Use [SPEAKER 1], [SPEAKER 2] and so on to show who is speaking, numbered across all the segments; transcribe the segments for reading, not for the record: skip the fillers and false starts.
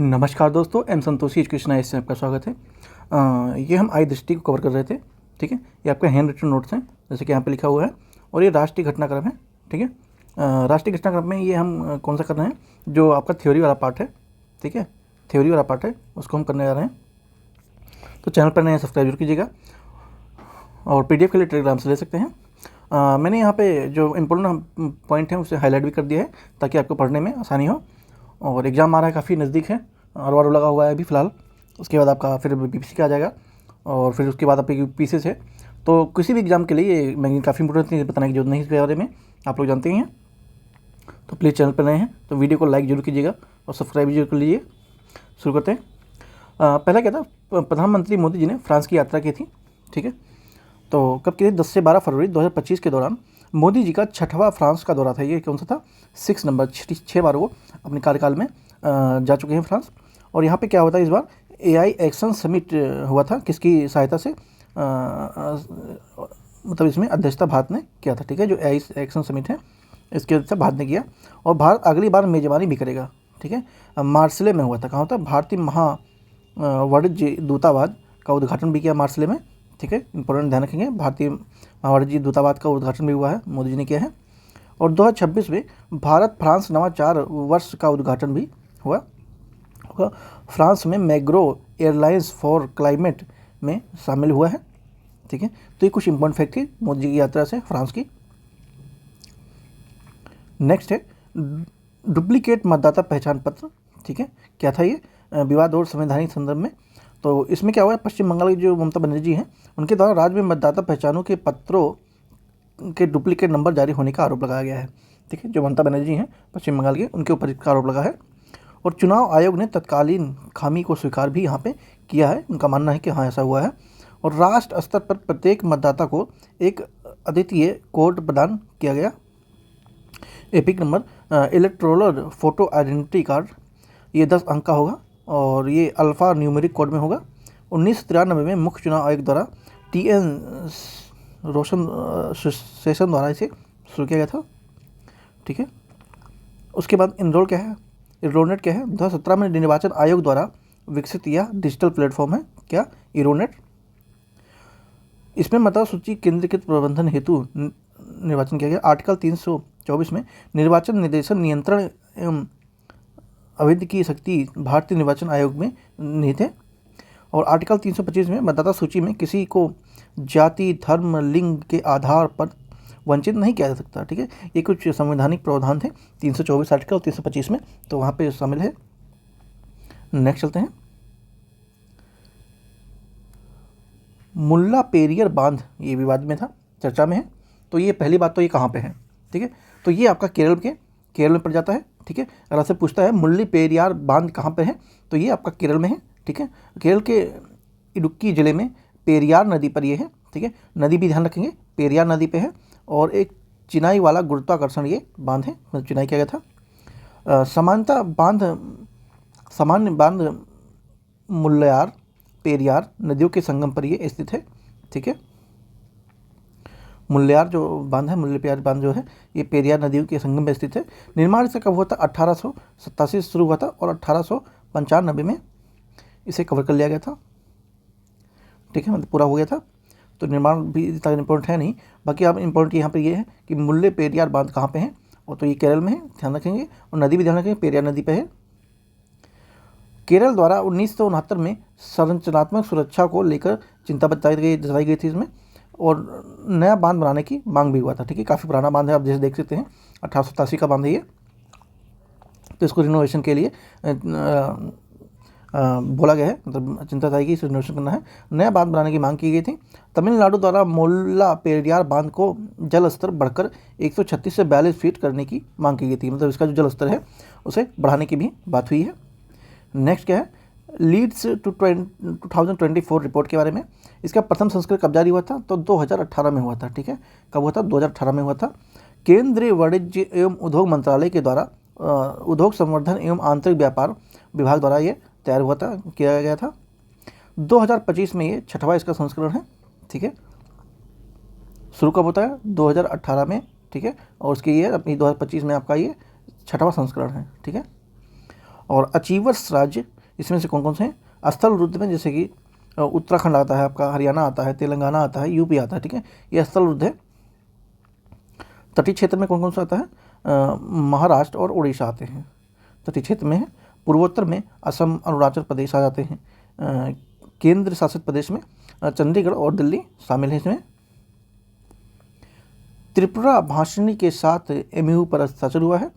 [SPEAKER 1] नमस्कार दोस्तों, M Santoshi education IAS से आपका स्वागत है। ये हम आई दृष्टि को कवर कर रहे थे। ठीक है, ये आपका हैंड रिटन नोट्स हैं, जैसे कि यहाँ पे लिखा हुआ है। और ये राष्ट्रीय घटनाक्रम है। ठीक है, राष्ट्रीय घटनाक्रम में ये हम कौन सा कर रहे हैं, जो आपका थ्योरी वाला पार्ट है। ठीक है, थ्योरी वाला पार्ट है, उसको हम करने जा रहे हैं। तो चैनल पर नए सब्सक्राइब जरूर कीजिएगा और PDF के लिए टेलीग्राम से ले सकते हैं। मैंने यहाँ पे जो इम्पोर्टेंट पॉइंट है उसे हाईलाइट भी कर दिया है, ताकि आपको पढ़ने में आसानी हो। और एग्ज़ाम आ रहा है, काफ़ी नज़दीक है, और लगा हुआ है अभी फ़िलहाल। उसके बाद आपका फिर BPC का आ जाएगा, और फिर उसके बाद आपकी पीसीएस है। तो किसी भी एग्ज़ाम के लिए ये मैगज़ीन काफ़ी इंपोर्टेंट है, बताने की जरूरत नहीं इसके बारे में, आप लोग जानते ही हैं। तो प्लीज़ चैनल पर नए हैं तो वीडियो को लाइक जरूर कीजिएगा और सब्सक्राइब जरूर कर लीजिए। शुरू करते हैं। पहला क्या था, प्रधानमंत्री मोदी जी ने फ्रांस की यात्रा की थी। ठीक है, तो कब की थी, 10 से 12 फरवरी 2025 के दौरान मोदी जी का 6वां फ्रांस का दौरा था। ये कौन सा था, 6 नंबर, 6 बार वो अपने कार्यकाल में जा चुके हैं फ्रांस। और यहाँ पे क्या हुआ था, इस बार AI एक्शन समिट हुआ था। किसकी सहायता से, मतलब इसमें अध्यक्षता भारत ने किया था। ठीक है, जो AI एक्शन समिट है इसके अध्यक्षता भारत ने किया, और भारत अगली बार मेजबानी भी करेगा। ठीक है, मार्सेले में हुआ था। कहाँ होता है, भारतीय वाणिज्य दूतावास का उद्घाटन भी किया मार्सेले में। ठीक है, इंपॉर्टेंट ध्यान रखेंगे, भारतीय वाणिज्य दूतावास का उद्घाटन भी हुआ है, मोदी जी ने किया है। और 2026 में भारत फ्रांस नवाचार वर्ष का उद्घाटन भी हुआ होगा। फ्रांस में मैग्रो एयरलाइंस फॉर क्लाइमेट में शामिल हुआ है। ठीक है, तो ये कुछ इंपॉर्टेंट फैक्ट थी मोदी जी की यात्रा से फ्रांस की। नेक्स्ट है डुप्लीकेट मतदाता पहचान पत्र। ठीक है, क्या था ये, विवाद और संवैधानिक संदर्भ में। तो इसमें क्या हुआ है, पश्चिम बंगाल की जो ममता बनर्जी हैं, उनके द्वारा राज्य में मतदाता पहचानों के पत्रों के डुप्लीकेट नंबर जारी होने का आरोप लगाया गया है। ठीक है, जो ममता बनर्जी हैं पश्चिम बंगाल के, उनके ऊपर इसका आरोप लगा है। और चुनाव आयोग ने तत्कालीन खामी को स्वीकार भी यहाँ पे किया है। उनका मानना है कि हाँ ऐसा हुआ है। और राष्ट्र स्तर पर प्रत्येक मतदाता को एक अद्वितीय कोड प्रदान किया गया, epic number, electoral photo identity card. ये 10 अंक का होगा और ये अल्फ़ा न्यूमेरिक कोड में होगा। 1993 में मुख्य चुनाव आयोग द्वारा TN रोशन सेशन द्वारा इसे शुरू किया गया था। ठीक है, उसके बाद इनरोल क्या है, इरोनेट क्या है, 2017 में निर्वाचन आयोग द्वारा विकसित किया डिजिटल प्लेटफॉर्म है क्या, इरोनेट। इसमें मतदाता सूची केंद्रीकृत प्रबंधन हेतु निर्वाचन किया गया। आर्टिकल 324 में निर्वाचन निर्देशन नियंत्रण एवं अवैध की शक्ति भारतीय निर्वाचन आयोग में निहित है। और आर्टिकल 325 में मतदाता सूची में किसी को जाति, धर्म, लिंग के आधार पर वंचित नहीं किया जा सकता। ठीक है, ये कुछ संवैधानिक प्रावधान थे 324 आर्टिकल 325 में, तो वहाँ पे शामिल है। नेक्स्ट चलते हैं, मुल्ला पेरियर बांध, ये विवाद में था, चर्चा में है। तो ये पहली बात तो ये कहाँ पे है। ठीक है, तो ये आपका केरल में पड़ जाता है। ठीक है, अगर आपसे पूछता है मुल्ली पेरियार बांध कहाँ पे है, तो ये आपका केरल में है। ठीक है, केरल के इडुक्की जिले में पेरियार नदी पर ये है। ठीक है, नदी भी ध्यान रखेंगे, पेरियार नदी पे है। और एक चिनाई वाला गुरुत्वाकर्षण ये बांध है, मतलब चिनाई किया गया था। सामान्य बांध मुल्लायार पेरियार नदियों के संगम पर ये स्थित है। ठीक है, मुल्लायार जो बांध है, मुल्ले पेरियार बांध जो है, ये पेरियार नदियों के संगम में स्थित है। निर्माण इसका कब हुआ था, 1887 से शुरू हुआ था और 1895 में इसे कवर कर लिया गया था। ठीक है, मतलब पूरा हो गया था। तो निर्माण भी इतना इम्पोर्टेंट है नहीं। बाकी आप इम्पोर्टेंट यहाँ पे ये है कि मुल्ले पेरियार बांध कहाँ पे है, और तो ये केरल में है, ध्यान रखेंगे। और नदी भी ध्यान रखेंगे, पेरियार नदी पे है। केरल द्वारा 1969 में संरचनात्मक सुरक्षा को लेकर चिंता जताई गई थी इसमें, और नया बांध बनाने की मांग भी हुआ था। ठीक है, काफ़ी पुराना बांध है, आप जैसे देख सकते हैं 1887 का बांध है ये। तो इसको रिनोवेशन के लिए बोला गया है, मतलब चिंता था कि इसे रिनोवेशन करना है, नया बांध बनाने की मांग की गई थी। तमिलनाडु द्वारा मुल्ला पेरियार बांध को जल स्तर बढ़कर 136 से 42 फीट करने की मांग की गई थी, मतलब इसका जो जल स्तर है उसे बढ़ाने की भी बात हुई है। नेक्स्ट क्या है, लीड्स 2024 रिपोर्ट के बारे में। इसका प्रथम संस्करण कब जारी हुआ था, तो 2018 में हुआ था। ठीक है, कब हुआ था, 2018 में हुआ था। केंद्रीय वाणिज्य एवं उद्योग मंत्रालय के द्वारा उद्योग संवर्धन एवं आंतरिक व्यापार विभाग द्वारा ये तैयार हुआ था, किया गया था। 2025 में ये 6वां इसका संस्करण है। ठीक है, शुरू कब होता है, 2018 में। ठीक है, और उसके ये अपनी 2025 में आपका ये 6वां संस्करण है। ठीक है, और अचीवर्स राज्य इसमें से कौन कौन से हैं? स्थल रुद्र में जैसे कि उत्तराखंड आता है, आपका हरियाणा आता है, तेलंगाना आता है, यूपी आता है, ठीक है, ये स्थल रुद्र है। तटीय क्षेत्र में कौन कौन सा आता है? महाराष्ट्र और उड़ीसा आते हैं, तटीय क्षेत्र में है। पूर्वोत्तर में असम, अरुणाचल प्रदेश आ जाते हैं। केंद्र शासित प्रदेश में चंडीगढ़ और दिल्ली शामिल है इसमें। त्रिपुरा भाषणी के साथ एमयू पर हस्ताक्षर हुआ है।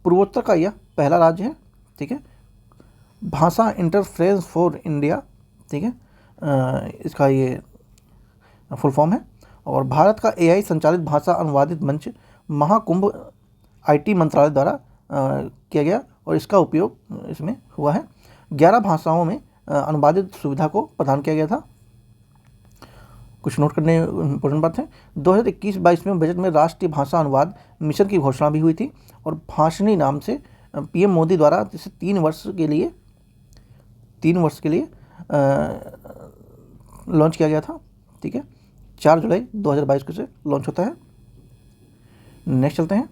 [SPEAKER 1] पूर्वोत्तर का यह पहला राज्य है, ठीक है। भाषा इंटरफ्रेंस फॉर इंडिया, ठीक है, इसका ये फुल फॉर्म है। और भारत का एआई संचालित भाषा अनुवादित मंच महाकुंभ आईटी मंत्रालय द्वारा किया गया और इसका उपयोग इसमें हुआ है। 11 भाषाओं में अनुवादित सुविधा को प्रदान किया गया था। कुछ नोट करने इम्पोर्टेंट बात है, 2021-22 में बजट में राष्ट्रीय भाषा अनुवाद मिशन की घोषणा भी हुई थी और भाषणी नाम से पीएम मोदी द्वारा इसे 3 वर्ष के लिए लॉन्च किया गया था, ठीक है। 4 जुलाई 2022 को से लॉन्च होता है। नेक्स्ट चलते हैं,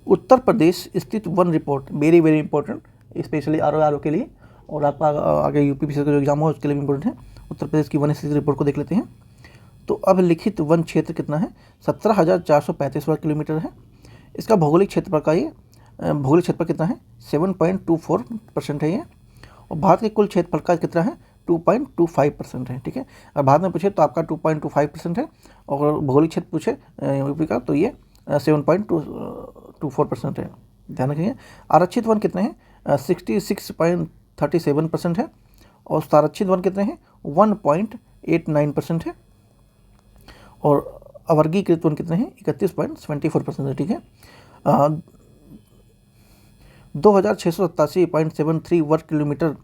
[SPEAKER 1] उत्तर प्रदेश स्थित वन report, very very important, specially R के लिए, और आपका आगे यूपीपीसी का जो एग्जाम हो उसके लिए भी इंपॉर्टेंट है। उत्तर प्रदेश की वन स्थिति रिपोर्ट को देख लेते हैं। तो अब लिखित वन क्षेत्र कितना है? 17,435 वर्ग किलोमीटर है। इसका भौगोलिक क्षेत्रफल का ये भौगोलिक क्षेत्रफल कितना है? 7.24% है ये। और भारत के कुल क्षेत्रफल का कितना है? 2.25% है, ठीक है। अगर भारत में पूछे तो आपका 2.25% है, और भौगोलिक क्षेत्र पूछे यूपी का तो ये 7.24% है, ध्यान रखिए। आरक्षित वन कितने हैं? 66.37% है। और संरक्षित वन कितने हैं? 1.89% है। और अवर्गीकृत वन कितने हैं? 31.74% है, ठीक है। 2,687.73 वर्ग किलोमीटर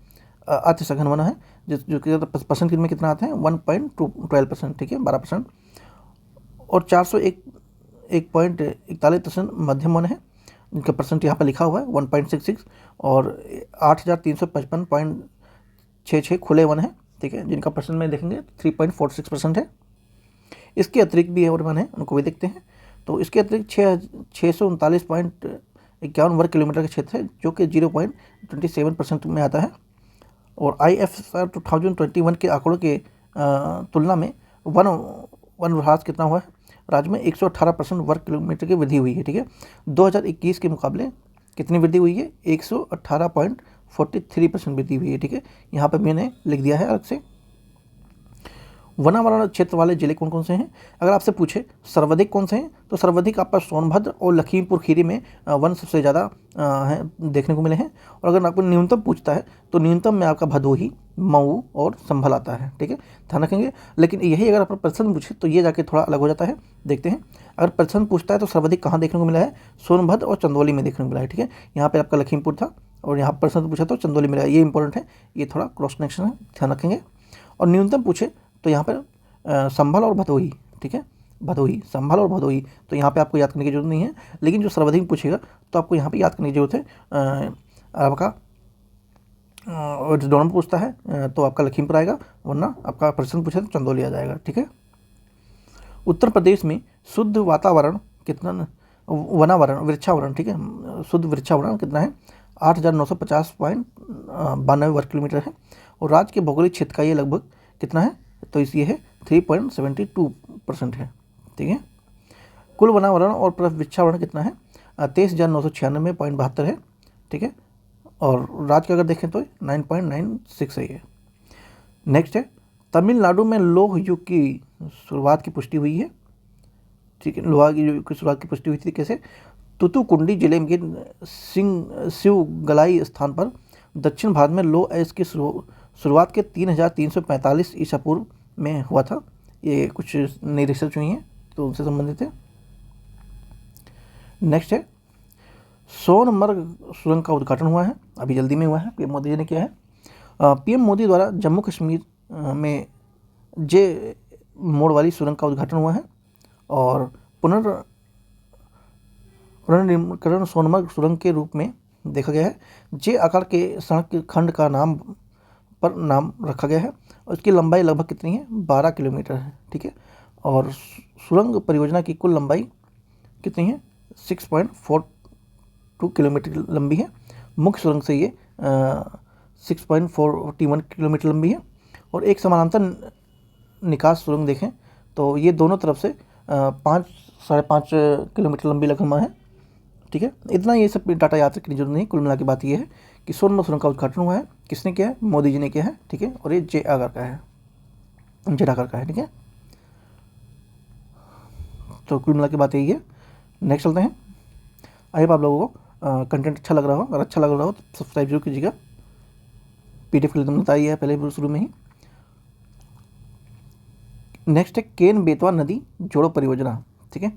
[SPEAKER 1] अति सघन वन है, जो कि परसेंट में कितना आता है? 1.12%, ठीक है, 12%। और 401.41% मध्यम वन है, जिनका परसेंट यहाँ पर लिखा हुआ है 1.66। और 8,355.66 खुले वन है, ठीक है, जिनका परसेंट में देखेंगे 3.46% है। इसके अतिरिक्त भी और वन है, उनको भी देखते हैं। तो इसके अतिरिक्त 639.51 वर्ग किलोमीटर का क्षेत्र है, जो कि 0.27% में आता है। और IFR 2021 के आंकड़ों के तुलना में वन ह्रास कितना हुआ है? राज्य में 118% वर्ग किलोमीटर की वृद्धि हुई है, ठीक है। 2021 के मुकाबले कितनी वृद्धि हुई है? 118.43% वृद्धि हुई है, ठीक है। यहाँ पर मैंने लिख दिया है अलग से। वनावरण क्षेत्र वाले जिले कौन कौन से हैं? अगर आपसे पूछे सर्वाधिक कौन से हैं, तो सर्वाधिक आपका सोनभद्र और लखीमपुर खीरी में वन सबसे ज़्यादा हैं देखने को मिले हैं। और अगर आपको न्यूनतम पूछता है तो न्यूनतम में आपका भदोही, मऊ और संभल आता है, ठीक है, ध्यान रखेंगे। लेकिन यही अगर आप प्रश्न पूछे तो ये जाके थोड़ा अलग हो जाता है, देखते हैं। अगर प्रश्न पूछता है तो सर्वाधिक कहाँ देखने को मिला है? सोनभद्र और चंदौली में देखने को मिला है, ठीक है। यहाँ पर आपका लखीमपुर था और यहाँ पर प्रश्न पूछा तो चंदौली मिला है, ये इंपॉर्टेंट है, ये थोड़ा क्रॉस कनेक्शन है, ध्यान रखेंगे। और न्यूनतम पूछे तो यहाँ पर संभल और भदोही, ठीक है, भदोही, संभल और भदोही, तो यहाँ पे आपको याद करने की जरूरत नहीं है। लेकिन जो सर्वाधिक पूछेगा तो आपको यहाँ पे याद करने की जरूरत है। आपका और जो दोनों पूछता है तो आपका लखीमपुर आएगा, वरना आपका प्रश्न पूछे तो चंदौली आ जाएगा, ठीक है। उत्तर प्रदेश में शुद्ध वातावरण कितना, वनावरण, वृक्षावरण, ठीक है, शुद्ध वृक्षावरण कितना है? 8,950.92 वर्ग किलोमीटर है। और राज्य के भौगोलिक क्षेत्र का ये लगभग कितना है? तो इस ये है 3.72% है, ठीक है। कुल वनावरण और वृक्षावरण कितना है? 23,996.72 है, ठीक है। और राज्य का अगर देखें तो 9.96 है ये। नेक्स्ट है, तमिलनाडु में लौह युग की शुरुआत की पुष्टि हुई है, ठीक है। लोहा की युग की शुरुआत की पुष्टि हुई थी कैसे? तुतुकुंडी जिले के शिवगलाई स्थान पर दक्षिण भारत में लौह अयस्क की शुरुआत के 3,345 ईसा पूर्व में हुआ था। ये कुछ नई रिसर्च हुई है तो उनसे संबंधित है। नेक्स्ट है, सोनमर्ग सुरंग का उद्घाटन हुआ है, अभी जल्दी में हुआ है, पीएम मोदी जी ने किया है। पीएम मोदी द्वारा जम्मू कश्मीर में जे मोड़ वाली सुरंग का उद्घाटन हुआ है। और पुनर्निर्माण सोनमर्ग सुरंग के रूप में देखा गया है। जे आकार के सड़क खंड का नाम रखा गया है और इसकी लंबाई लगभग कितनी है? 12 किलोमीटर है, ठीक है। और सुरंग परियोजना की कुल लंबाई कितनी है? 6.42 किलोमीटर लंबी है। मुख्य सुरंग से ये 6.41 किलोमीटर लंबी है। और एक समानांतर निकास सुरंग देखें तो ये दोनों तरफ से 5-5.5 किलोमीटर लंबी लगभग है। ठीक है, इतना ये सब डाटा याद रखने की जरूरत नहीं। कुल मिला के बात ये है कि सोनमर्ग सुरंग का उद्घाटन हुआ है, किसने किया है? मोदी जी ने किया है। ठीक है, और ये जे आकार का है, ठीक है। तो कुल मिला के बात यही है। नेक्स्ट चलते हैं। आई होप आप लोगों को कंटेंट अच्छा लग रहा हो। अगर अच्छा लग रहा हो तो सब्सक्राइब जरूर कीजिएगा। PDF के लिए तुमने बताई है पहले शुरू में ही। नेक्स्ट है केन बेतवा नदी जोड़ो परियोजना। ठीक है,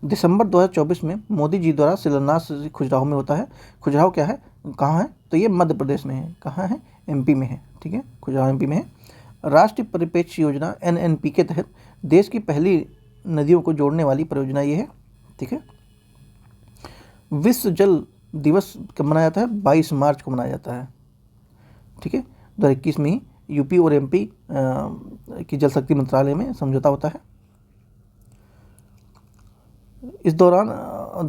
[SPEAKER 1] दिसंबर 2024 में मोदी जी द्वारा शिलान्यास खजुराहो में होता है। खजुराहो क्या है, कहाँ है? तो ये मध्य प्रदेश में है। कहाँ है? MP में है। ठीक है, खजुराहो MP में है। राष्ट्रीय परिप्रेक्ष्य योजना NNP के तहत देश की पहली नदियों को जोड़ने वाली परियोजना ये है। ठीक है, विश्व जल दिवस कब मनाया जाता है? 22 मार्च को मनाया जाता है। ठीक है, 2021 में ही UP और MP की जल शक्ति मंत्रालय में समझौता होता है। इस दौरान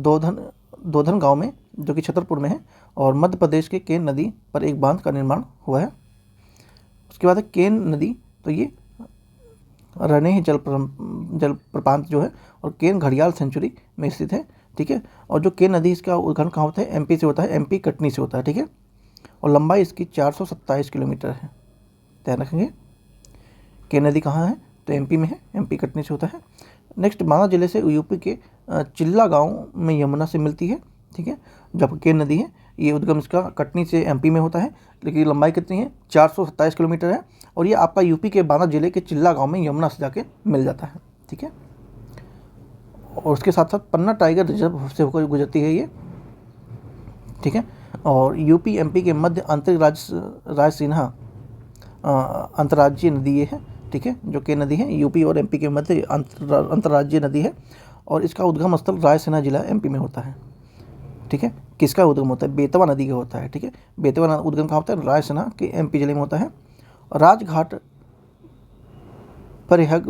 [SPEAKER 1] दोधन गांव में, जो कि छतरपुर में है, और मध्य प्रदेश के केन नदी पर एक बांध का निर्माण हुआ है। उसके बाद है केन नदी, तो ये रनेह जल प्रपात जो है और केन घड़ियाल सेंचुरी में स्थित है। ठीक है, और जो केन नदी, इसका उद्गम कहाँ होता है? MP से होता है, MP कटनी से होता है। ठीक है, और लंबाई इसकी 427 किलोमीटर है। ध्यान रखेंगे, केन नदी कहाँ है? तो MP में है, MP कटनी से होता है। नेक्स्ट, बांदा जिले से UP के चिल्ला गांव में यमुना से मिलती है। ठीक है, जब केन नदी है, ये उद्गम इसका कटनी से MP में होता है, लेकिन लंबाई कितनी है? 427 किलोमीटर है, और ये आपका UP के बांदा जिले के चिल्ला गांव में यमुना से जाके मिल जाता है। ठीक है, और उसके साथ साथ पन्ना टाइगर रिजर्व से होकर गुजरती है ये। ठीक है, और UP MP के मध्य रायसीना अंतर्राज्यीय नदी ये है। ठीक है, जो केन नदी है UP और MP के मध्य अंतर्राज्यीय नदी है, और इसका उद्गम स्थल रायसीना जिला MP में होता है। ठीक है, किसका उद्गम होता है? बेतवा नदी का होता है। ठीक है, बेतवा उद्गम कहाँ होता है? रायसीना के MP जिले में होता है। राजघाट परिहग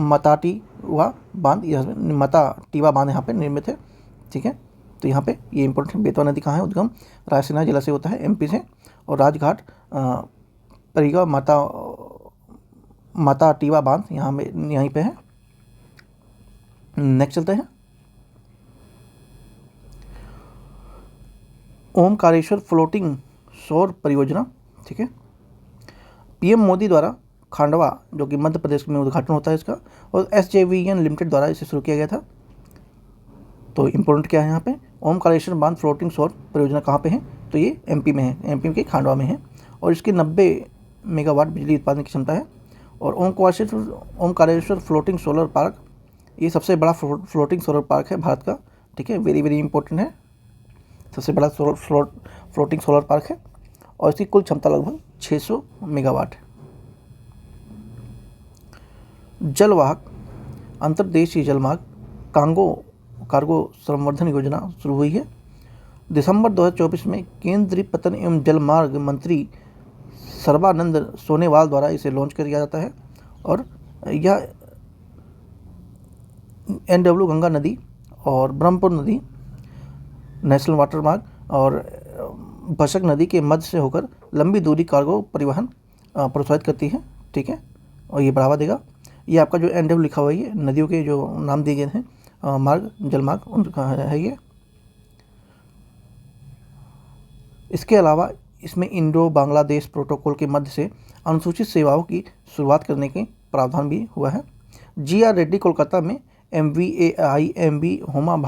[SPEAKER 1] मताटीवा बांध, मताटीवा बांध यहाँ पे निर्मित है। ठीक है, तो यहाँ पे ये इंपॉर्टेंट है। बेतवा नदी कहाँ है? उद्गम रायसीना जिला से होता है, MP से, और राजघाट परिगा मताटीवा बांध यहीं पे है। नेक्स्ट चलते हैं। ओमकारेश्वर फ्लोटिंग सौर परियोजना। ठीक है, PM मोदी द्वारा खांडवा, जो कि मध्य प्रदेश में उद्घाटन होता है इसका, और SJVN लिमिटेड द्वारा इसे शुरू किया गया था। तो इम्पोर्टेंट क्या है यहाँ पे? ओमकारेश्वर बांध फ्लोटिंग सौर परियोजना कहाँ पे है? तो ये MP में है, MP के खांडवा में है, और इसकी 90 मेगावाट बिजली उत्पादन की क्षमता है। और ओमकारेश्वर फ्लोटिंग सोलर पार्क, ये सबसे बड़ा फ्लोटिंग सोलर पार्क है भारत का। ठीक है, वेरी वेरी इंपॉर्टेंट है, सबसे बड़ा फ्लोटिंग सोलर पार्क है, और इसकी कुल क्षमता लगभग 600 मेगावाट है। जलवाहक अंतर्देशीय जलमार्ग कार्गो संवर्धन योजना शुरू हुई है। दिसंबर 2024 में केंद्रीय पतन एवं जलमार्ग मंत्री सर्बानंद सोनोवाल द्वारा इसे लॉन्च किया जाता है, और यह NW गंगा नदी और ब्रह्मपुत्र नदी नेशनल वाटर मार्ग और बशक नदी के मध्य से होकर लंबी दूरी कार्गो परिवहन प्रोत्साहित करती है। ठीक है, और ये बढ़ावा देगा। ये आपका जो NW लिखा हुआ है, ये नदियों के जो नाम दिए गए हैं मार्ग, जलमार्ग, उनका है ये। इसके अलावा इसमें इंडो बांग्लादेश प्रोटोकॉल के मध्य से अनुसूचित सेवाओं की शुरुआत करने के प्रावधान भी हुआ है। GR रेड्डी कोलकाता में MVAIMB होम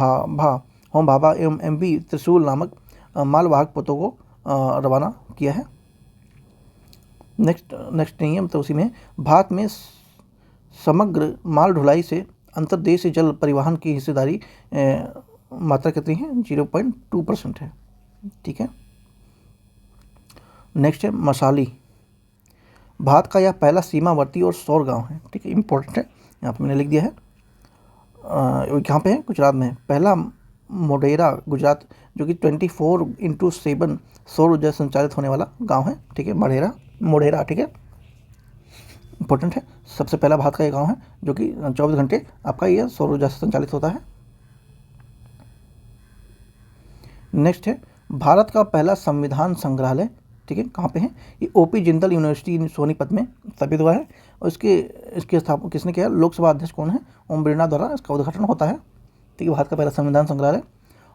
[SPEAKER 1] भाभा एवं MV त्रिशूल नामक मालवाहक पोतों को रवाना किया है। नेक्स्ट नहीं है, मतलब उसी में भारत में समग्र माल ढुलाई से अंतर्देशीय जल परिवहन की हिस्सेदारी मात्रा कितनी है? 0.2% है। ठीक है, नेक्स्ट है मसाली। भारत का यह पहला सीमावर्ती और सौर गांव है। ठीक है, इंपॉर्टेंट है, यहाँ पे मैंने लिख दिया है। यहाँ पे है गुजरात में पहला मोढेरा गुजरात, जो कि 24/7 सौर ऊर्जा संचालित होने वाला गांव है। ठीक है, मोढेरा। ठीक है, इंपॉर्टेंट है, सबसे पहला भारत का ये गांव है जो कि 24 घंटे आपका यह सौर ऊर्जा से संचालित होता है। नेक्स्ट है भारत का पहला संविधान संग्रहालय, ठीक है, कहाँ पे है? ये ओपी जिंदल यूनिवर्सिटी सोनीपत में स्थापित हुआ है। और इसकी स्थापना किसने किया? लोकसभा अध्यक्ष कौन है? ओम बिरला द्वारा इसका उद्घाटन होता है। ठीक है, भारत का पहला संविधान संग्रहालय।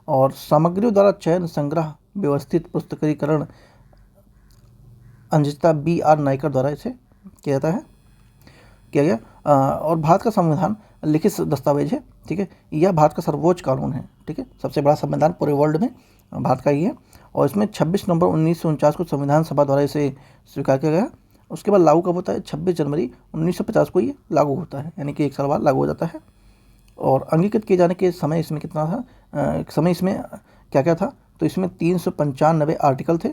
[SPEAKER 1] और सामग्रियों द्वारा चयन, संग्रह, व्यवस्थित पुस्तकीकरण अंजिता B.R. नायकर द्वारा इसे किया जाता है, किया गया। और भारत का संविधान लिखित दस्तावेज है, ठीक है। यह भारत का सर्वोच्च कानून है, ठीक है, सबसे बड़ा संविधान पूरे वर्ल्ड में भारत का ही है। और इसमें 26 नवंबर 1949 को संविधान सभा द्वारा इसे स्वीकार किया गया। उसके बाद लागू कब होता है? 26 जनवरी 1950 को ये लागू होता है, यानी कि 1 साल बाद लागू हो जाता है। और अंगीकृत किए जाने के समय इसमें कितना था? समय इसमें क्या क्या था? तो इसमें 395 आर्टिकल थे,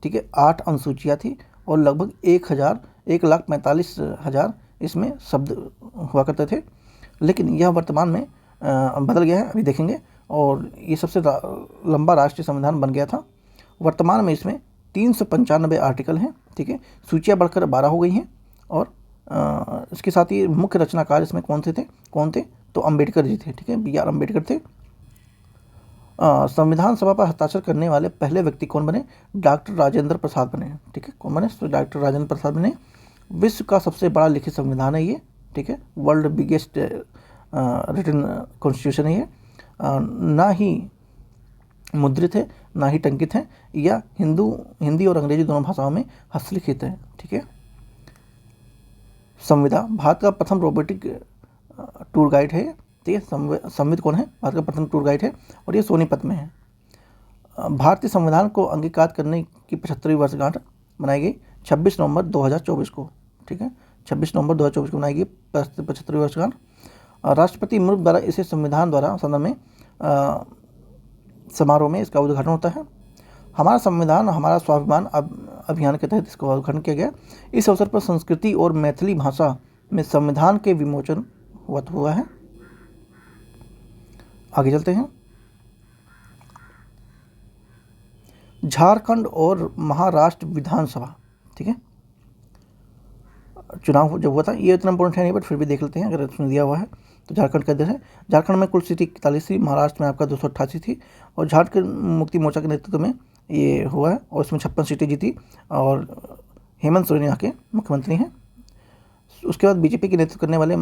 [SPEAKER 1] ठीक है, 8 अनुसूचियाँ थी और लगभग 1,45,000 इसमें शब्द हुआ करते थे। लेकिन यह वर्तमान में बदल गया है, अभी देखेंगे। और ये सबसे लंबा राष्ट्रीय संविधान बन गया था। वर्तमान में इसमें 395 आर्टिकल हैं, ठीक है, सूचियाँ बढ़कर 12 हो गई हैं। और इसके साथ ही मुख्य रचनाकार इसमें कौन थे? तो अम्बेडकर जी थे, ठीक है, B.R. अम्बेडकर थे। संविधान सभा पर हस्ताक्षर करने वाले पहले व्यक्ति कौन बने? डॉक्टर राजेंद्र प्रसाद बने, ठीक है, कौन बने? तो डॉक्टर राजेंद्र प्रसाद बने। विश्व का सबसे बड़ा लिखित संविधान है ये, ठीक है, वर्ल्ड बिगेस्ट रिटन कॉन्स्टिट्यूशन है ये। ना ही मुद्रित है, ना ही टंकित है, या हिंदी और अंग्रेजी दोनों भाषाओं में हस्तलिखित है, ठीक है। संविदा भारत का प्रथम रोबोटिक टूर गाइड है, ठीक है। संविद कौन है? भारत का प्रथम टूर गाइड है और ये सोनीपत में है। भारतीय संविधान को अंगीकार करने की 75वीं वर्षगांठ मनाई गई 26 नवंबर 2024 को, ठीक है, 26 नवंबर 2024 को मनाई गई 75वीं वर्षगांठ। राष्ट्रपति मुर्मू द्वारा इसे संविधान द्वारा सदन में समारोह में इसका उद्घाटन होता है। हमारा संविधान हमारा स्वाभिमान अभियान के तहत इसका उद्घाटन किया गया। इस अवसर पर संस्कृति और मैथिली भाषा में संविधान के विमोचन हुआ है। आगे चलते हैं। झारखंड और महाराष्ट्र विधानसभा, ठीक है, चुनाव जब हुआ था, ये इतना इंपॉर्टेंट है नहीं, बट फिर भी देख लेते हैं अगर इसमें दिया हुआ है। तो झारखंड का अध्यक्ष है। झारखंड में कुल सीटें 41 थी, महाराष्ट्र में आपका 288 थी। और झारखंड मुक्ति मोर्चा के नेतृत्व में ये हुआ है और इसमें 56 सीटें जीती। और हेमंत सोरेन यहाँ के मुख्यमंत्री हैं। उसके बाद बीजेपी के नेतृत्व करने वाले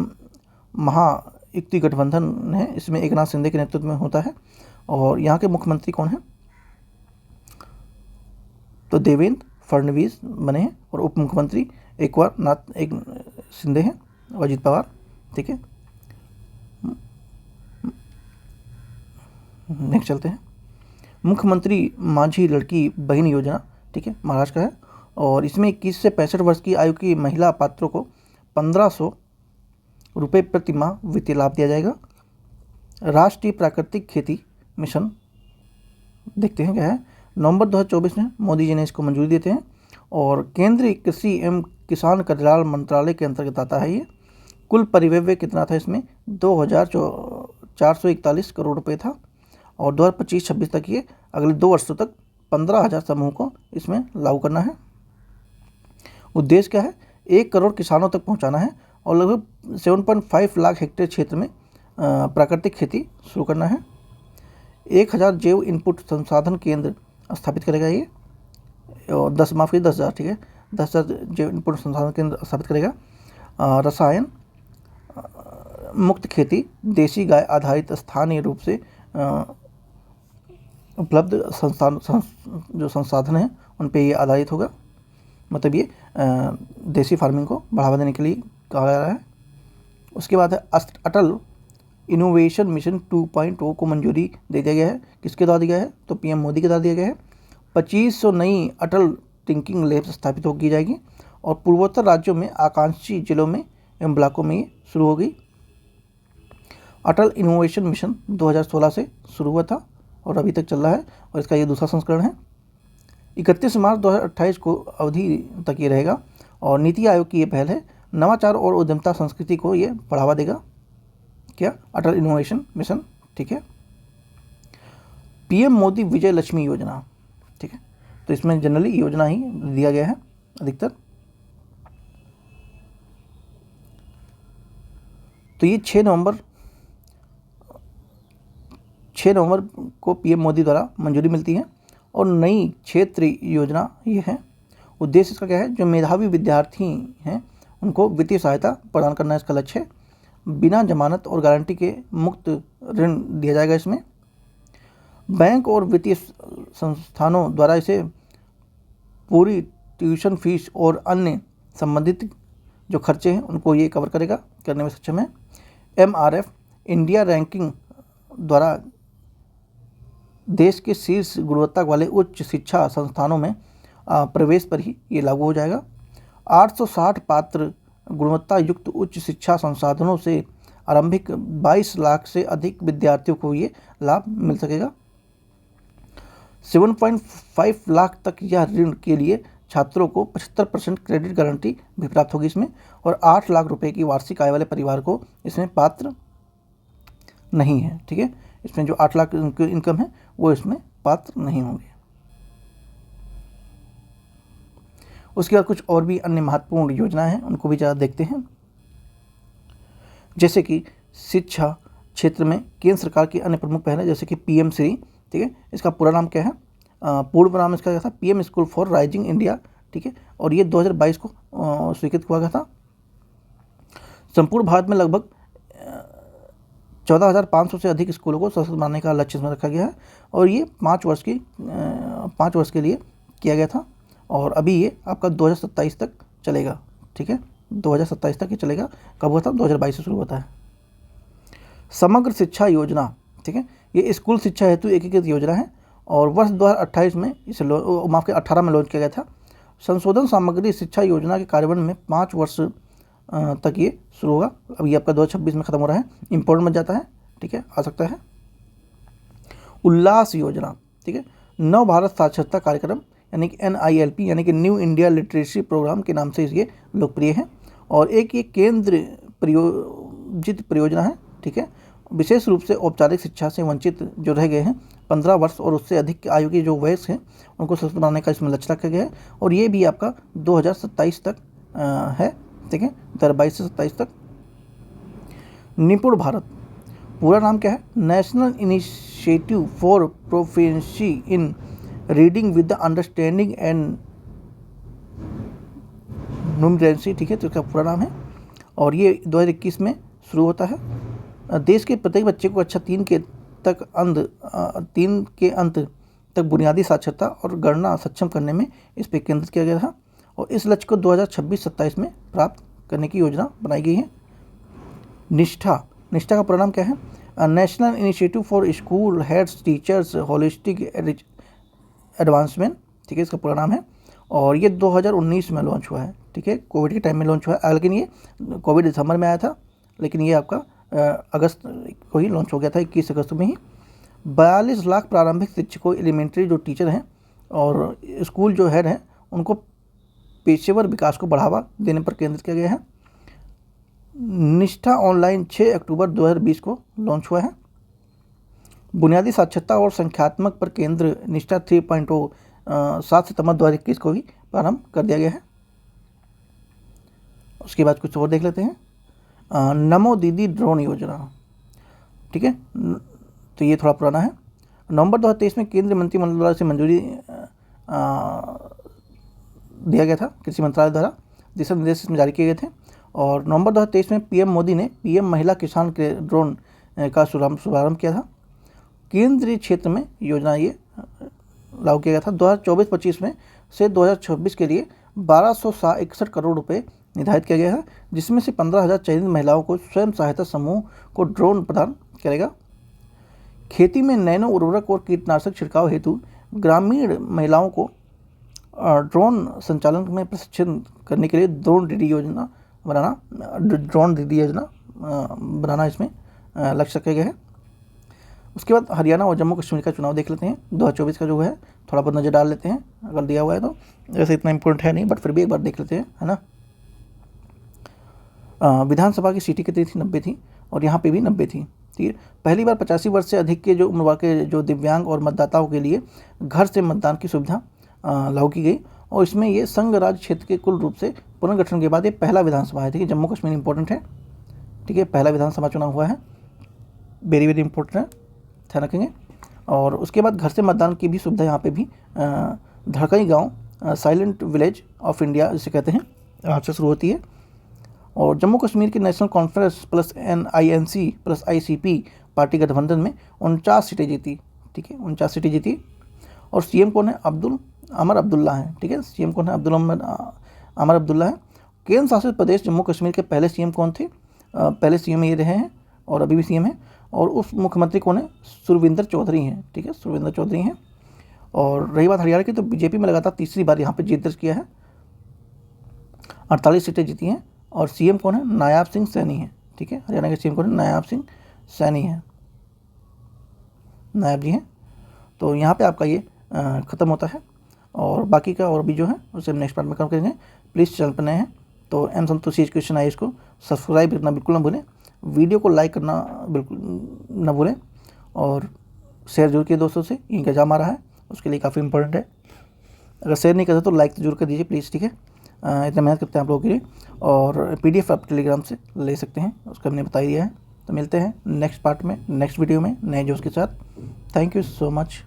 [SPEAKER 1] महायुति गठबंधन है, इसमें एकनाथ शिंदे के नेतृत्व में होता है। और यहाँ के मुख्यमंत्री कौन है? तो देवेंद्र फडणवीस बने हैं। और उप मुख्यमंत्री एक शिंदे हैं और अजित पवार, ठीक है। नेक्स्ट चलते हैं। मुख्यमंत्री माझी लड़की बहन योजना, ठीक है, महाराष्ट्र का है। और इसमें 21 से 65 वर्ष की आयु की महिला पात्रों को 1500 रुपये प्रति माह वित्तीय लाभ दिया जाएगा। राष्ट्रीय प्राकृतिक खेती मिशन, देखते हैं क्या है। नवंबर 2024 में मोदी जी ने इसको मंजूरी देते हैं। और केंद्रीय कृषि एवं किसान कल्याण मंत्रालय के अंतर्गत आता है ये। कुल परिव्यय कितना था इसमें? 2,441 करोड़ रुपये था। और 2025-26 तक ये अगले 2 वर्षों तक 15,000 समूह को इसमें लागू करना है। उद्देश्य क्या है? 1 करोड़ किसानों तक पहुंचाना है और लगभग 7.5 लाख हेक्टेयर क्षेत्र में प्राकृतिक खेती शुरू करना है। 1,000 जैव इनपुट संसाधन केंद्र स्थापित करेगा ये। और 10,000, ठीक है, 10,000 जैव इनपुट संसाधन केंद्र स्थापित करेगा। रसायन मुक्त खेती, देसी गाय आधारित स्थानीय रूप से उपलब्ध जो संसाधन हैं उन पे ये आधारित होगा। मतलब ये देसी फार्मिंग को बढ़ावा देने के लिए कहा जा रहा है। उसके बाद है अटल इनोवेशन मिशन 2.0 को मंजूरी दे दिया गया है। किसके द्वारा दिया है? तो पीएम मोदी के द्वारा दिया गया है। 2500 नई अटल टिंकिंग लैब्स स्थापित की जाएगी। और पूर्वोत्तर राज्यों में आकांक्षी जिलों में एवं ब्लॉकों में ये शुरू होगी। अटल इनोवेशन मिशन 2016 से शुरू हुआ था और अभी तक चल रहा है और इसका ये दूसरा संस्करण है। 31 मार्च 2028 को अवधि तक ये रहेगा। और नीति आयोग की ये पहल है। नवाचार और उद्यमता संस्कृति को ये बढ़ावा देगा। क्या? अटल इनोवेशन मिशन, ठीक है। पीएम मोदी विजय लक्ष्मी योजना, ठीक है, तो इसमें जनरली योजना ही दिया गया है अधिकतर। तो ये 6 नवंबर को पीएम मोदी द्वारा मंजूरी मिलती है। और नई क्षेत्र योजना ये है। उद्देश्य इसका क्या है, जो मेधावी विद्यार्थी हैं उनको वित्तीय सहायता प्रदान करना इसका लक्ष्य है। बिना जमानत और गारंटी के मुक्त ऋण दिया जाएगा इसमें। बैंक और वित्तीय संस्थानों द्वारा इसे पूरी ट्यूशन फीस और अन्य संबंधित जो खर्चे हैं उनको ये कवर करेगा, करने में सक्षम है। MRF इंडिया रैंकिंग द्वारा देश के शीर्ष गुणवत्ता वाले उच्च शिक्षा संस्थानों में प्रवेश पर ही ये लागू हो जाएगा। 860 पात्र गुणवत्ता युक्त उच्च शिक्षा संसाधनों से आरंभिक 22 लाख से अधिक विद्यार्थियों को ये लाभ मिल सकेगा। 7.5 लाख तक यह ऋण के लिए छात्रों को 75% क्रेडिट गारंटी भी प्राप्त होगी इसमें, और 8 लाख रुपए की वार्षिक आय वाले परिवार को इसमें पात्र नहीं है। ठीक है, इसमें जो 8 लाख इनकम है वो इसमें पात्र नहीं होंगे। उसके बाद कुछ और भी अन्य महत्वपूर्ण योजनाएं हैं, उनको भी ज़रा देखते हैं। जैसे कि शिक्षा क्षेत्र में केंद्र सरकार की अन्य प्रमुख पहल है, जैसे कि PM श्री। ठीक है, इसका पूरा नाम क्या है, पूर्ण नाम इसका क्या था, PM school for rising India. ठीक है, और ये 2022 को स्वीकृत हुआ गया था। संपूर्ण भारत में लगभग 14,500 से अधिक स्कूलों को सशक्त बनाने का लक्ष्य इसमें रखा गया है, और ये 5 वर्ष के लिए किया गया था, और अभी ये आपका 2027 तक चलेगा। ठीक है, 2027 तक ये चलेगा। कब हुआ था, 2022 से शुरू होता है। समग्र शिक्षा योजना, ठीक है, ये स्कूल शिक्षा हेतु एकीकृत योजना है, और वर्ष 2028 में इसे 18 में लॉन्च किया गया था। संशोधन सामग्री शिक्षा योजना के कार्यान्वयन में 5 वर्ष तक ये शुरू होगा। अब ये आपका 2026 में खत्म हो रहा है, इम्पोर्टेंट बन जाता है। ठीक है, आ सकता है। उल्लास योजना, ठीक है, नव भारत साक्षरता कार्यक्रम यानी कि NILP यानी कि न्यू इंडिया लिटरेसी प्रोग्राम के नाम से ये लोकप्रिय है, और एक ये केंद्र प्रायोजित परियोजना है। ठीक है, विशेष रूप से औपचारिक शिक्षा से वंचित जो रह गए हैं 15 वर्ष और उससे अधिक आयु के जो वयस्क हैं उनको सशक्त बनाने का इसमें लक्ष्य रखा गया है, और ये भी आपका 2027 तक है। ठीक है, 2022 से 27 तक। निपुण भारत, पूरा नाम क्या है, national initiative for proficiency in reading with the understanding and numeracy. ठीक है, तो इसका पूरा नाम है, और ये 2021 में शुरू होता है। देश के प्रत्येक बच्चे को कक्षा 3 के अंत तक बुनियादी साक्षरता और गणना सक्षम करने में इस पर केंद्रित किया गया था, और इस लक्ष्य को 2026-27 में प्राप्त करने की योजना बनाई गई है। निष्ठा का परिणाम क्या है, national initiative for school heads teachers holistic advancement. ठीक है, इसका पूरा नाम है, और ये 2019 में लॉन्च हुआ है। ठीक है, कोविड के टाइम में लॉन्च हुआ है, लेकिन ये कोविड दिसंबर में आया था, लेकिन ये आपका अगस्त को ही लॉन्च हो गया था, 21 अगस्त में ही। 42 लाख प्रारंभिक शिक्षकों, एलिमेंट्री जो टीचर हैं और स्कूल जो हेड हैं उनको पेशेवर विकास को बढ़ावा देने पर केंद्रित किया गया है। निष्ठा ऑनलाइन 6 अक्टूबर 2020 को लॉन्च हुआ है। बुनियादी साक्षरता और संख्यात्मक पर केंद्र निष्ठा 3.0 7 सितंबर 2021 को ही प्रारंभ कर दिया गया है। उसके बाद कुछ और देख लेते हैं। नमो दीदी ड्रोन योजना। ठीक है, तो ये थोड़ा पुराना है। नवंबर 2023 में केंद्रीय मंत्रिमंडल द्वारा इसे मंजूरी दिया गया था, कृषि मंत्रालय द्वारा दिशा निर्देश इसमें जारी किए गए थे, और नवंबर 2023 में PM मोदी ने PM महिला किसान के ड्रोन का शुभारंभ किया था। केंद्रीय क्षेत्र में योजना ये लागू किया गया था। 2024-25 में से 2026 के लिए 1261 करोड़ रुपए निर्धारित किया गया है, जिसमें से 15,000 चयनित महिलाओं को स्वयं सहायता समूह को ड्रोन प्रदान करेगा। खेती में नैनो उर्वरक और कीटनाशक छिड़काव हेतु ग्रामीण महिलाओं को ड्रोन संचालन में प्रशिक्षण करने के लिए ड्रोन दीदी योजना बनाना इसमें लक्ष्य रखा गया है। उसके बाद हरियाणा और जम्मू कश्मीर का चुनाव देख लेते हैं। 2024 का जो है थोड़ा बहुत नज़र डाल लेते हैं, अगर दिया हुआ है तो। वैसे इतना इम्पोर्टेंट है नहीं, बट फिर भी एक बार देख लेते हैं, है ना। विधानसभा की सीटें कितनी थी, 90 थी, और यहाँ पे भी 90 थी। ठीक है, पहली बार 85 वर्ष से अधिक के जो उम्र के जो दिव्यांग और मतदाताओं के लिए घर से मतदान की सुविधा लागू की गई, और इसमें ये संघ राज्य क्षेत्र के कुल रूप से पुनर्गठन के बाद ये पहला विधानसभा है। ठीक है, जम्मू कश्मीर इंपॉर्टेंट है। ठीक है, पहला विधानसभा चुनाव हुआ है, वेरी वेरी इंपॉर्टेंट है, ध्यान रखेंगे। और उसके बाद घर से मतदान की भी सुविधा यहाँ पे भी धड़कई गांव साइलेंट विलेज ऑफ इंडिया जिसे कहते हैं, यहाँ से शुरू होती है। और जम्मू कश्मीर की national conference plus NINC plus ICP party गठबंधन में 49 सीटें जीती, ठीक है, 49 सीटें जीती। और CM कौन है? अमर अब्दुल्ला हैं, ठीक है, CM कौन है? अमर अब्दुल्ला है। केंद्र शासित प्रदेश जम्मू कश्मीर के पहले CM कौन थे? पहले CM ये रहे हैं और अभी भी CM हैं। और उस मुख्यमंत्री कौन है? सुरविंदर चौधरी हैं, ठीक है, सुरविंदर चौधरी हैं। और रही बात हरियाणा की, तो बीजेपी में लगातार तीसरी बार यहाँ पे जीत दर्ज किया है, 48 सीटें जीती हैं। और CM कौन है? नायाब सिंह सैनी है, ठीक है, हरियाणा के CM कौन है? नायाब सिंह सैनी है, नायब जी हैं। तो यहाँ पे आपका ये ख़त्म होता है और बाकी का और भी जो है उसे हम नेक्स्ट पार्ट में कवर करेंगे। प्लीज़ चैनल पर नए हैं तो एम संतोषी एजुकेशन आई इसको सब्सक्राइब करना बिल्कुल ना भूलें, वीडियो को लाइक करना बिल्कुल ना भूलें और शेयर जरूर किए दोस्तों से, इनका एग्जाम आ रहा है उसके लिए काफ़ी इंपॉर्टेंट है। अगर शेयर नहीं करते तो लाइक तो जरूर कर दीजिए प्लीज़, ठीक है। इतना मेहनत करते हैं आप लोगों के लिए। और PDF आप टेलीग्राम से ले सकते हैं, उसका हमने बता दिया है। तो मिलते हैं नेक्स्ट पार्ट में, नेक्स्ट वीडियो में नए जोश के साथ। Thank you so much.